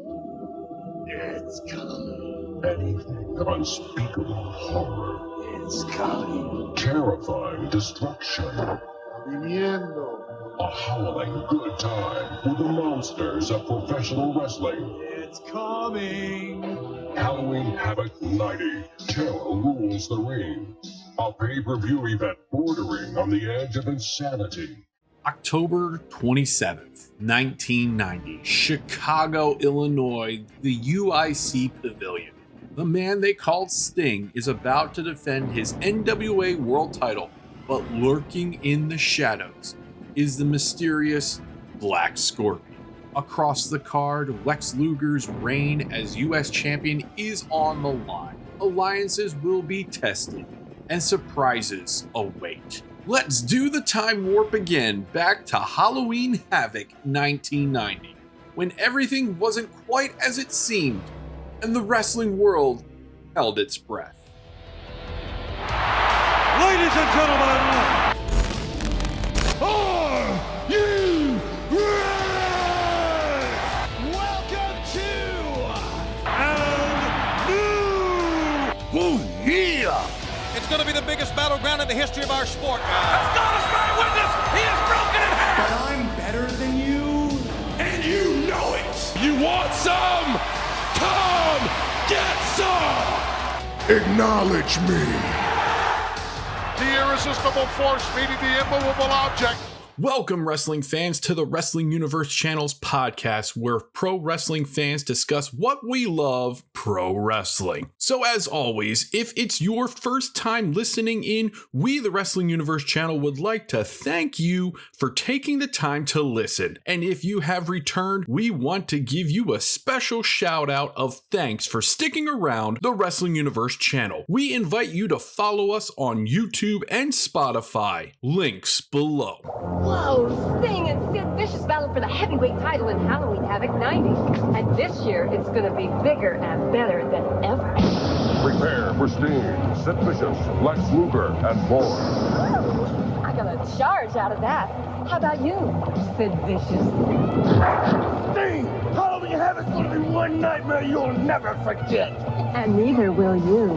It's coming. Anything of unspeakable horror. It's coming. Terrifying destruction. Viniendo. A howling good time with the monsters of professional wrestling. It's coming. Halloween Havoc 90. Terror rules the ring. A pay-per-view event bordering on the edge of insanity. October 27th, 1990, Chicago, Illinois, the UIC Pavilion. The man they called Sting is about to defend his NWA World title, but lurking in the shadows is the mysterious Black Scorpion. Across the card, Lex Luger's reign as US champion is on the line. Alliances will be tested, and surprises await. Let's do the time warp again back to Halloween Havoc 1990, when everything wasn't quite as it seemed, and the wrestling world held its breath. Ladies and gentlemen, are you ready? Welcome to and new. Oh yeah! It's going to be the biggest battleground in the history of our sport. Let's go, let's bear witness. He is broken in half. But I'm better than you, And you know it. You want some? Come get some. acknowledge me. The irresistible force meeting the immovable object. Welcome, wrestling fans, to the Wrestling Universe Channel's podcast, where pro wrestling fans discuss what we love, pro wrestling. So as always, if it's your first time listening in, we, the Wrestling Universe Channel, would like to thank you for taking the time to listen. And if you have returned, we want to give you a special shout out of thanks for sticking around the Wrestling Universe Channel. We invite you to follow us on YouTube and Spotify. Links below. Whoa, Sting and Sid Vicious battled for the heavyweight title in Halloween Havoc 90. And this year, it's going to be bigger and better than ever. Prepare for Sting, Sid Vicious, Lex Luger, and more. Ooh, I got a charge out of that. How about you, Sid Vicious? Sting, Halloween Havoc's going to be one nightmare you'll never forget. And neither will you.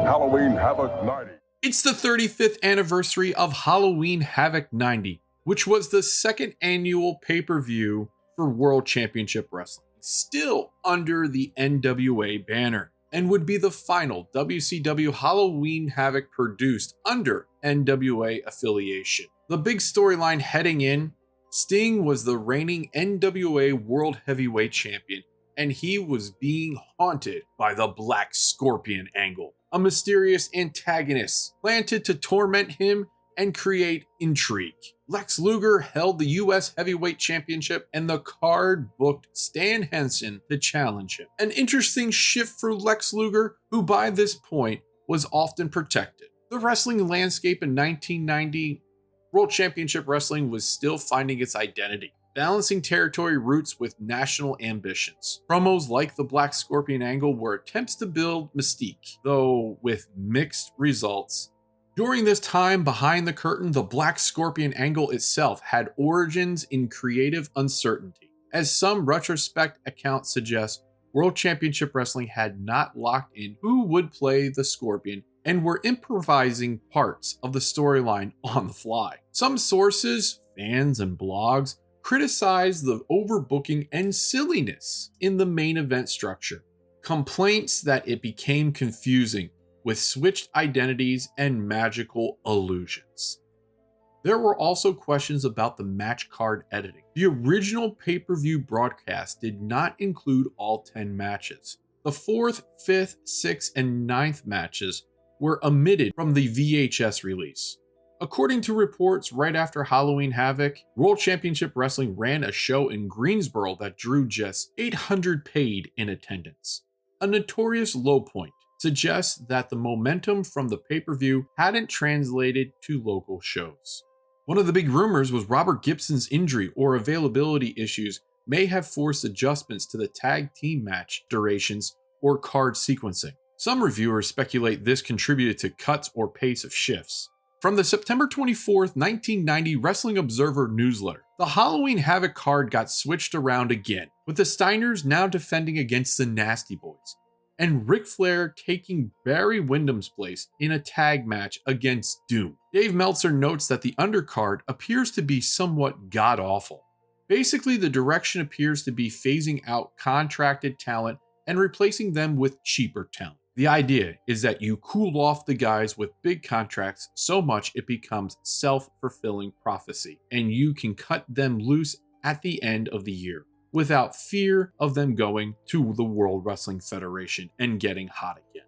Halloween Havoc 90. It's the 35th anniversary of Halloween Havoc 90, which was the second annual pay-per-view for World Championship Wrestling, still under the NWA banner, and would be the final WCW Halloween Havoc produced under NWA affiliation. The big storyline heading in, Sting was the reigning NWA World Heavyweight Champion, and he was being haunted by the Black Scorpion angle, a mysterious antagonist planted to torment him and create intrigue. Lex Luger held the US Heavyweight Championship, and the card booked Stan Henson to challenge him. An interesting shift for Lex Luger, who by this point was often protected. The wrestling landscape in 1990, World Championship Wrestling was still finding its identity, balancing territory roots with national ambitions. Promos like the Black Scorpion angle were attempts to build mystique, though with mixed results. During this time behind the curtain, the Black Scorpion angle itself had origins in creative uncertainty. As some retrospect accounts suggest, World Championship Wrestling had not locked in who would play the Scorpion and were improvising parts of the storyline on the fly. Some sources, fans, and blogs criticized the overbooking and silliness in the main event structure, complaints that it became confusing with switched identities and magical illusions. There were also questions about the match card editing. The original pay-per-view broadcast did not include all 10 matches. The 4th, 5th, 6th, and 9th matches were omitted from the VHS release. According to reports, right after Halloween Havoc, World Championship Wrestling ran a show in Greensboro that drew just 800 paid in attendance. A notorious low point suggests that the momentum from the pay-per-view hadn't translated to local shows. One of the big rumors was Robert Gibson's injury or availability issues may have forced adjustments to the tag team match durations or card sequencing. Some reviewers speculate this contributed to cuts or pace of shifts. From the September 24th, 1990 Wrestling Observer newsletter, The Halloween Havoc card got switched around again, with the Steiners now defending against the Nasty Boys, and Ric Flair taking Barry Windham's place in a tag match against Doom. Dave Meltzer notes that the undercard appears to be somewhat god-awful. Basically, the direction appears to be phasing out contracted talent and replacing them with cheaper talent. The idea is that you cool off the guys with big contracts so much it becomes self-fulfilling prophecy, and you can cut them loose at the end of the year without fear of them going to the World Wrestling Federation and getting hot again.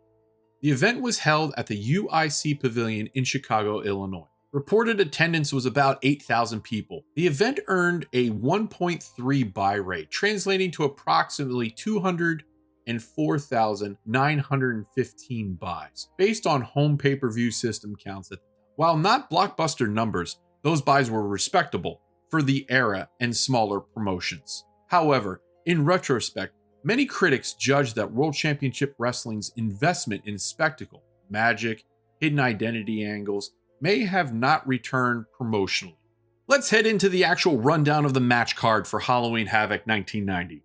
The event was held at the UIC Pavilion in Chicago, Illinois. Reported attendance was about 8,000 people. The event earned a 1.3 buy rate, translating to approximately 204,915 buys, based on home pay-per-view system counts. While not blockbuster numbers, those buys were respectable for the era and smaller promotions. However, in retrospect, many critics judged that World Championship Wrestling's investment in spectacle, magic, hidden identity angles may have not returned promotionally. Let's head into the actual rundown of the match card for Halloween Havoc 1990.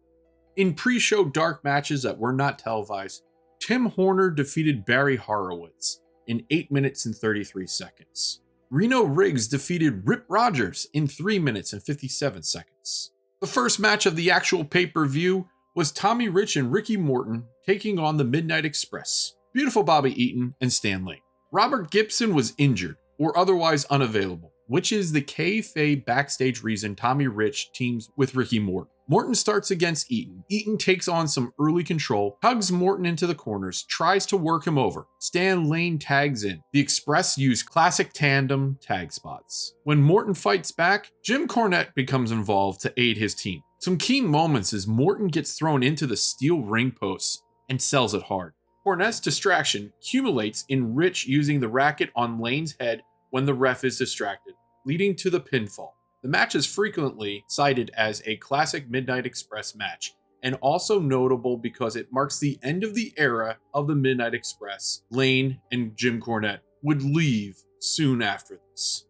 In pre-show dark matches that were not televised, Tim Horner defeated Barry Horowitz in 8 minutes and 33 seconds. Reno Riggs defeated Rip Rogers in 3 minutes and 57 seconds. The first match of the actual pay-per-view was Tommy Rich and Ricky Morton taking on the Midnight Express, Beautiful Bobby Eaton, and Stan Lane. Robert Gibson was injured or otherwise unavailable, which is the kayfabe backstage reason Tommy Rich teams with Ricky Morton. Morton starts against Eaton. Eaton takes on some early control, hugs Morton into the corners, tries to work him over. Stan Lane tags in. The Express use classic tandem tag spots. When Morton fights back, Jim Cornette becomes involved to aid his team. Some key moments as Morton gets thrown into the steel ring posts and sells it hard. Cornette's distraction accumulates in Rich using the racket on Lane's head when the ref is distracted, leading to the pinfall. The match is frequently cited as a classic Midnight Express match, and also notable because it marks the end of the era of the Midnight Express. Lane and Jim Cornette would leave soon after this.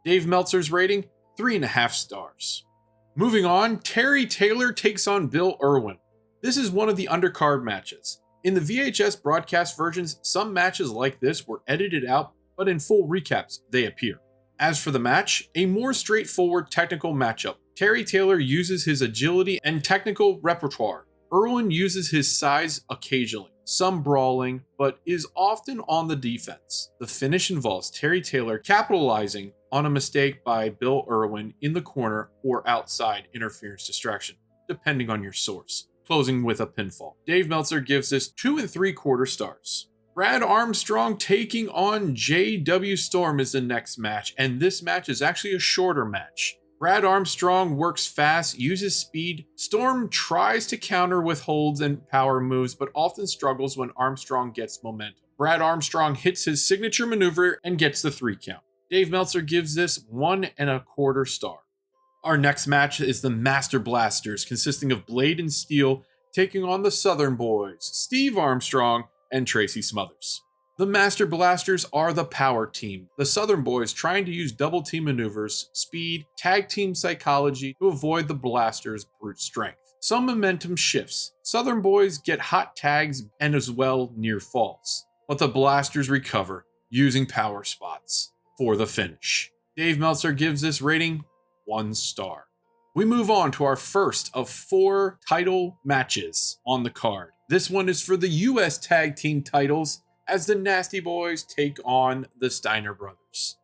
Dave Meltzer's rating, 3.5 stars. Moving on, Terry Taylor takes on Bill Irwin. This is one of the undercard matches. In the VHS broadcast versions, some matches like this were edited out, but in full recaps, they appear. As for the match, a more straightforward technical matchup. Terry Taylor uses his agility and technical repertoire. Irwin uses his size occasionally, some brawling, but is often on the defense. The finish involves Terry Taylor capitalizing on a mistake by Bill Irwin in the corner or outside interference distraction, depending on your source, closing with a pinfall. Dave Meltzer gives this 2 3/4 stars. Brad Armstrong taking on J.W. Storm is the next match, and this match is actually a shorter match. Brad Armstrong works fast, uses speed. Storm tries to counter with holds and power moves, but often struggles when Armstrong gets momentum. Brad Armstrong hits his signature maneuver and gets the 3 count. Dave Meltzer gives this 1 1/4 star. Our next match is the Master Blasters, consisting of Blade and Steel taking on the Southern Boys, Steve Armstrong and Tracy Smothers. The Master Blasters are the power team, the Southern Boys trying to use double team maneuvers, speed, tag team psychology to avoid the Blasters' brute strength. Some momentum shifts. Southern Boys get hot tags and as well near falls, but the Blasters recover using power spots for the finish. Dave Meltzer gives this rating 1 star. We move on to our first of 4 title matches on the card. This one is for the US Tag Team titles as the Nasty Boys take on the Steiner Brothers.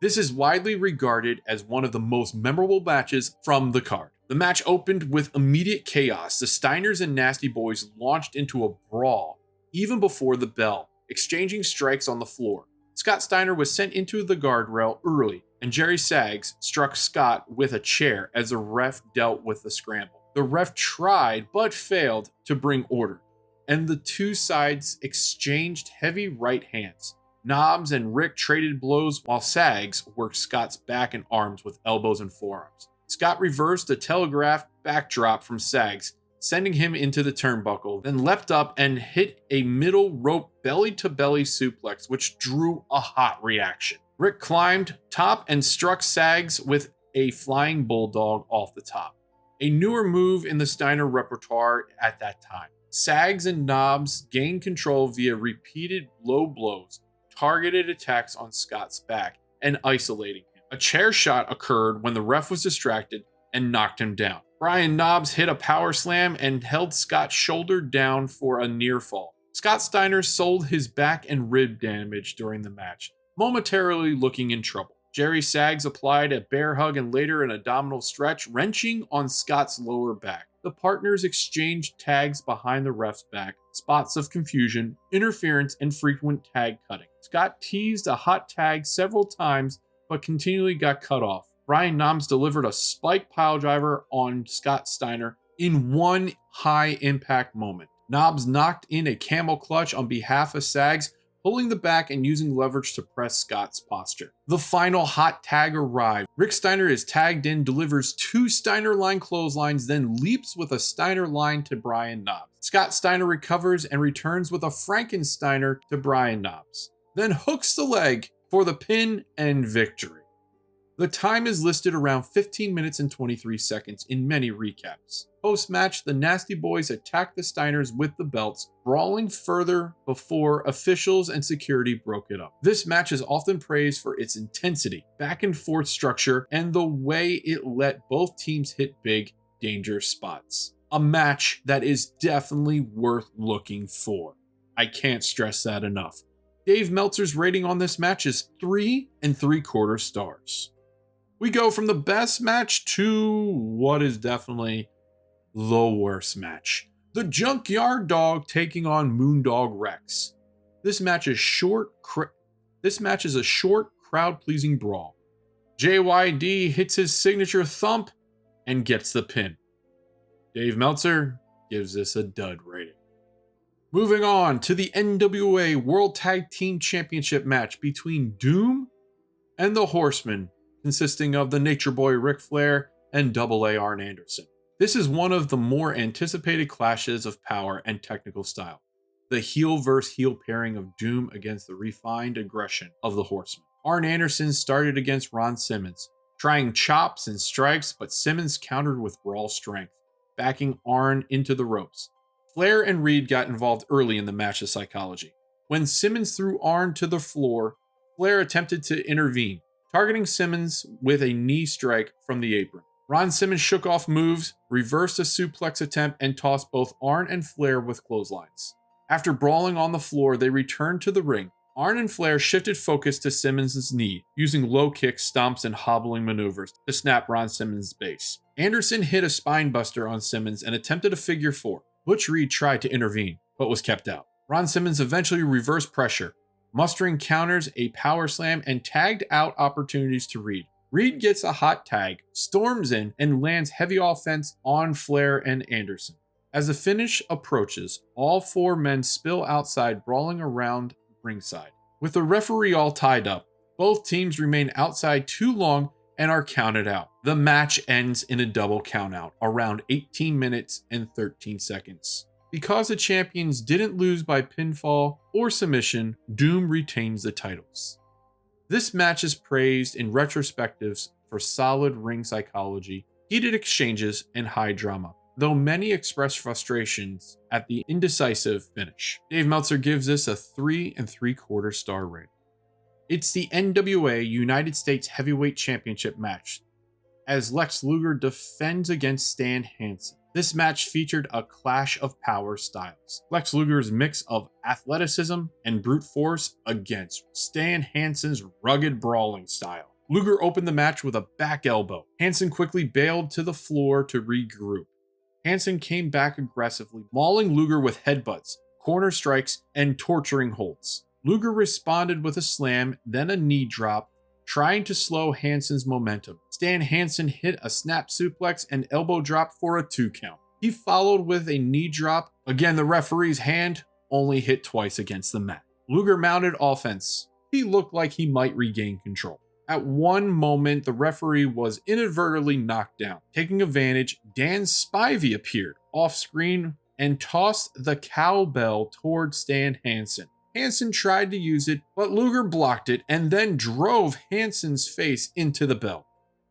This is widely regarded as one of the most memorable matches from the card. The match opened with immediate chaos. The Steiners and Nasty Boys launched into a brawl even before the bell, exchanging strikes on the floor. Scott Steiner was sent into the guardrail early, and Jerry Saggs struck Scott with a chair as the ref dealt with the scramble. The ref tried but failed to bring order, and the two sides exchanged heavy right hands. Knobs and Rick traded blows while Saggs worked Scott's back and arms with elbows and forearms. Scott reversed a telegraph backdrop from Saggs, sending him into the turnbuckle, then leapt up and hit a middle rope belly-to-belly suplex, which drew a hot reaction. Rick climbed top and struck Saggs with a flying bulldog off the top, a newer move in the Steiner repertoire at that time. Sags and Knobs gained control via repeated low blows, targeted attacks on Scott's back, and isolating him. A chair shot occurred when the ref was distracted and knocked him down. Brian Knobs hit a power slam and held Scott's shoulder down for a near fall. Scott Steiner sold his back and rib damage during the match, momentarily looking in trouble. Jerry Sags applied a bear hug and later an abdominal stretch, wrenching on Scott's lower back. The partners exchanged tags behind the ref's back, spots of confusion, interference, and frequent tag cutting. Scott teased a hot tag several times, but continually got cut off. Brian Knobs delivered a spike piledriver on Scott Steiner in one high-impact moment. Knobs knocked in a camel clutch on behalf of Sags, pulling the back and using leverage to press Scott's posture. The final hot tag arrived. Rick Steiner is tagged in, delivers 2 Steiner line clotheslines, then leaps with a Steiner line to Brian Knobs. Scott Steiner recovers and returns with a Frankensteiner to Brian Knobs, then hooks the leg for the pin and victory. The time is listed around 15 minutes and 23 seconds in many recaps. Post-match, the Nasty Boys attacked the Steiners with the belts, brawling further before officials and security broke it up. This match is often praised for its intensity, back and forth structure, and the way it let both teams hit big, dangerous spots. A match that is definitely worth looking for. I can't stress that enough. Dave Meltzer's rating on this match is 3 3/4 stars. We go from the best match to what is definitely the worst match. The Junkyard Dog taking on Moondog Rex. This match is a short, crowd-pleasing brawl. JYD hits his signature thump and gets the pin. Dave Meltzer gives this a dud rating. Moving on to the NWA World Tag Team Championship match between Doom and the Horsemen, consisting of the Nature Boy Ric Flair and AA Arn Anderson. This is one of the more anticipated clashes of power and technical style. The heel versus heel pairing of Doom against the refined aggression of the Horsemen. Arn Anderson started against Ron Simmons, trying chops and strikes, but Simmons countered with raw strength, backing Arn into the ropes. Flair and Reed got involved early in the match's psychology. When Simmons threw Arn to the floor, Flair attempted to intervene, targeting Simmons with a knee strike from the apron. Ron Simmons shook off moves, reversed a suplex attempt, and tossed both Arn and Flair with clotheslines. After brawling on the floor, they returned to the ring. Arn and Flair shifted focus to Simmons' knee, using low kicks, stomps, and hobbling maneuvers to snap Ron Simmons' base. Anderson hit a spine buster on Simmons and attempted a figure 4. Butch Reed tried to intervene, but was kept out. Ron Simmons eventually reversed pressure, mustering counters, a power slam, and tagged out opportunities to Reed. Reed gets a hot tag, storms in, and lands heavy offense on Flair and Anderson. As the finish approaches, all 4 men spill outside, brawling around ringside. With the referee all tied up, both teams remain outside too long and are counted out. The match ends in a double countout, around 18 minutes and 13 seconds. Because the champions didn't lose by pinfall or submission, Doom retains the titles. This match is praised in retrospectives for solid ring psychology, heated exchanges, and high drama, though many express frustrations at the indecisive finish. Dave Meltzer gives this a 3 3/4 star rating. It's the NWA United States Heavyweight Championship match, as Lex Luger defends against Stan Hansen. This match featured a clash of power styles. Lex Luger's mix of athleticism and brute force against Stan Hansen's rugged brawling style. Luger opened the match with a back elbow. Hansen quickly bailed to the floor to regroup. Hansen came back aggressively, mauling Luger with headbutts, corner strikes, and torturing holds. Luger responded with a slam, then a knee drop, trying to slow Hansen's momentum. Stan Hansen hit a snap suplex and elbow drop for a 2 count. He followed with a knee drop. Again, the referee's hand only hit twice against the mat. Luger mounted offense. He looked like he might regain control. At one moment, the referee was inadvertently knocked down. Taking advantage, Dan Spivey appeared off screen and tossed the cowbell toward Stan Hansen. Hansen tried to use it, but Luger blocked it and then drove Hansen's face into the bell.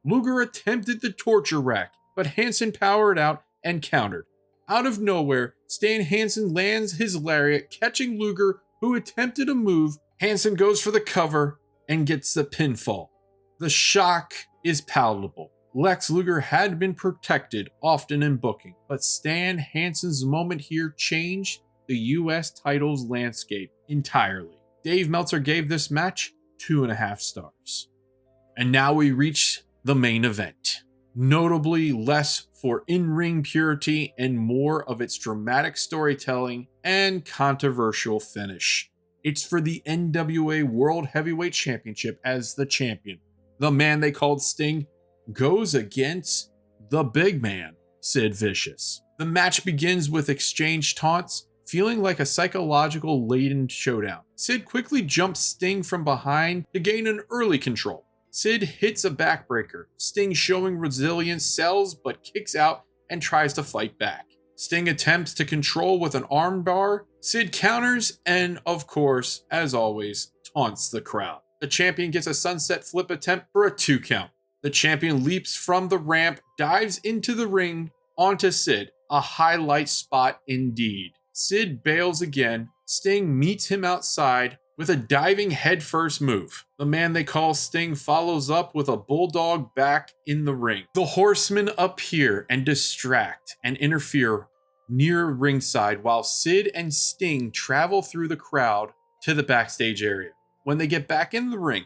Luger attempted the torture rack, but Hansen powered out and countered. Out of nowhere, Stan Hansen lands his lariat, catching Luger, who attempted a move. Hansen goes for the cover and gets the pinfall. The shock is palatable. Lex Luger had been protected often in booking, but Stan Hansen's moment here changed the US title's landscape entirely. Dave Meltzer gave this match 2.5 stars. And now we reach the main event. Notably less for in-ring purity and more of its dramatic storytelling and controversial finish. It's for the NWA World Heavyweight Championship as the champion. The man they called Sting goes against the big man, Sid Vicious. The match begins with exchange taunts, feeling like a psychological laden showdown. Sid quickly jumps Sting from behind to gain an early control. Sid hits a backbreaker. Sting, showing resilience, sells but kicks out and tries to fight back. Sting attempts to control with an armbar. Sid counters and, of course, as always, taunts the crowd. The champion gets a sunset flip attempt for a 2 count. The champion leaps from the ramp, dives into the ring onto Sid. A highlight spot indeed. Sid bails again. Sting meets him outside with a diving headfirst move. The man they call Sting follows up with a bulldog back in the ring. The Horsemen appear and distract and interfere near ringside while Sid and Sting travel through the crowd to the backstage area. When they get back in the ring,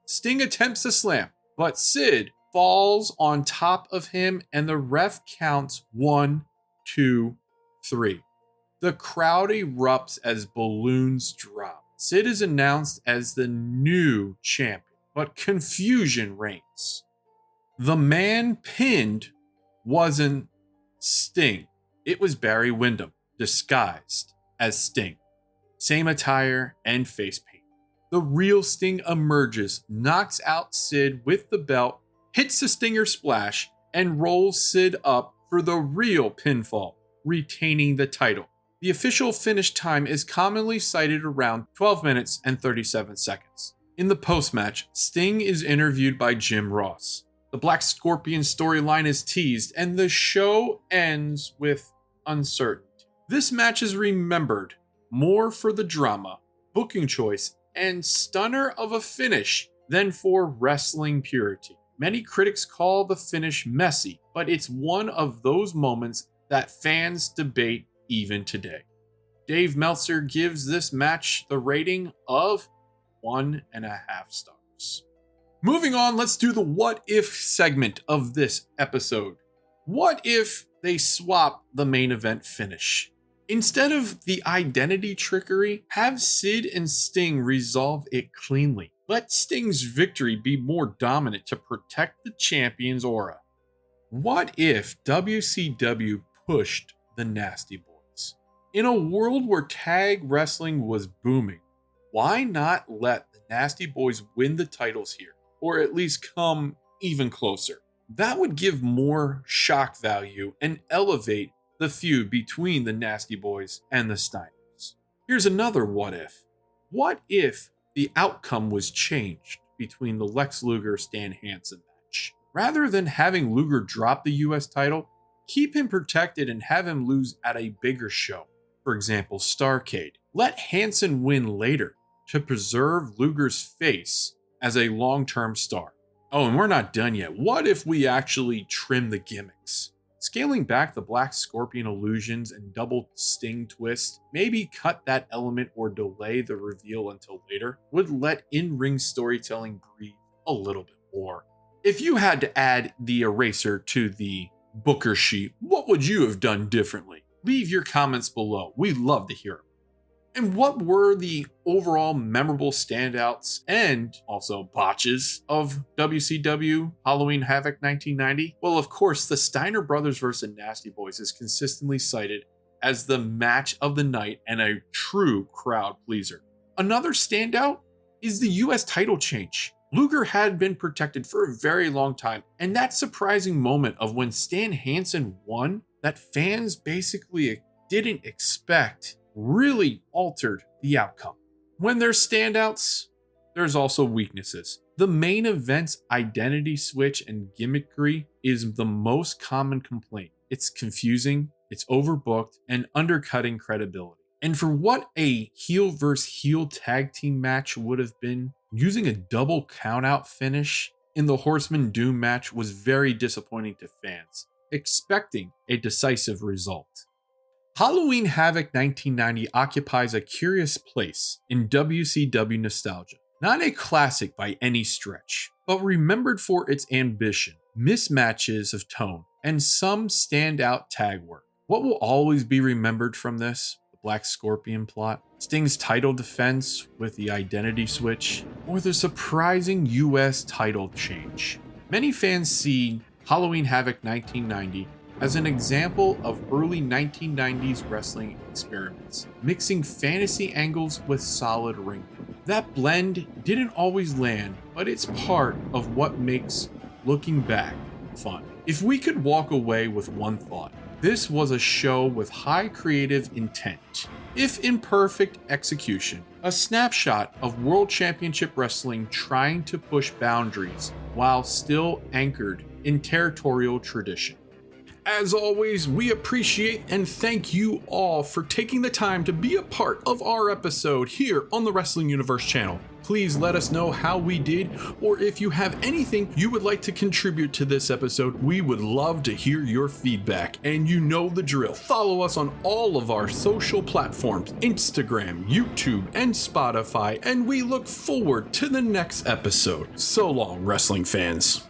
Sting attempts to slam, but Sid falls on top of him and the ref counts 1, 2, 3. The crowd erupts as balloons drop. Sid is announced as the new champion, but confusion reigns. The man pinned wasn't Sting. It was Barry Windham, disguised as Sting. Same attire and face paint. The real Sting emerges, knocks out Sid with the belt, hits the Stinger splash, and rolls Sid up for the real pinfall, retaining the title. The official finish time is commonly cited around 12 minutes and 37 seconds. In the post-match, Sting is interviewed by Jim Ross. The Black Scorpion storyline is teased, and the show ends with uncertainty. This match is remembered more for the drama, booking choice, and stunner of a finish than for wrestling purity. Many critics call the finish messy, but it's one of those moments that fans debate even today. Dave Meltzer gives this match the rating of 1.5 stars. Moving on, let's do the what if segment of this episode. What if they swap the main event finish? Instead of the identity trickery, have Sid and Sting resolve it cleanly. Let Sting's victory be more dominant to protect the champion's aura. What if WCW pushed the Nasty Boys? In a world where tag wrestling was booming, why not let the Nasty Boys win the titles here, or at least come even closer? That would give more shock value and elevate the feud between the Nasty Boys and the Steiners. Here's another what if. What if the outcome was changed between the Lex Luger-Stan Hansen match? Rather than having Luger drop the US title, keep him protected and have him lose at a bigger show. For example, Starrcade. Let Hansen win later to preserve Luger's face as a long-term star. Oh, and we're not done yet. What if we actually trim the gimmicks? Scaling back the Black Scorpion illusions and double Sting twist, maybe cut that element or delay the reveal until later, would let in-ring storytelling breathe a little bit more. If you had to add the eraser to the Booker sheet, what would you have done differently? Leave your comments below. We love to hear them. And what were the overall memorable standouts and also botches of WCW Halloween Havoc 1990? Well, of course, the Steiner Brothers vs. Nasty Boys is consistently cited as the match of the night and a true crowd pleaser. Another standout is the US title change. Luger had been protected for a very long time, and that surprising moment of when Stan Hansen won that fans basically didn't expect really altered the outcome. When there's standouts, there's also weaknesses. The main event's identity switch and gimmickry is the most common complaint. It's confusing, it's overbooked, and undercutting credibility. And for what a heel versus heel tag team match would have been, using a double countout finish in the Horseman Doom match was very disappointing to fans, expecting a decisive result. Halloween Havoc 1990 occupies a curious place in WCW nostalgia. Not a classic by any stretch, but remembered for its ambition, mismatches of tone, and some standout tag work. What will always be remembered from this? The Black Scorpion plot, Sting's title defense with the identity switch, or the surprising US title change? Many fans see Halloween Havoc 1990 as an example of early 1990s wrestling experiments, mixing fantasy angles with solid ring. That blend didn't always land, but it's part of what makes looking back fun. If we could walk away with one thought, this was a show with high creative intent. If imperfect execution, a snapshot of World Championship Wrestling trying to push boundaries while still anchored in territorial tradition. As always, we appreciate and thank you all for taking the time to be a part of our episode here on the Wrestling Universe channel. Please let us know how we did, or if you have anything you would like to contribute to this episode, we would love to hear your feedback. And you know the drill. Follow us on all of our social platforms, Instagram, YouTube, and Spotify, and we look forward to the next episode. So long, wrestling fans.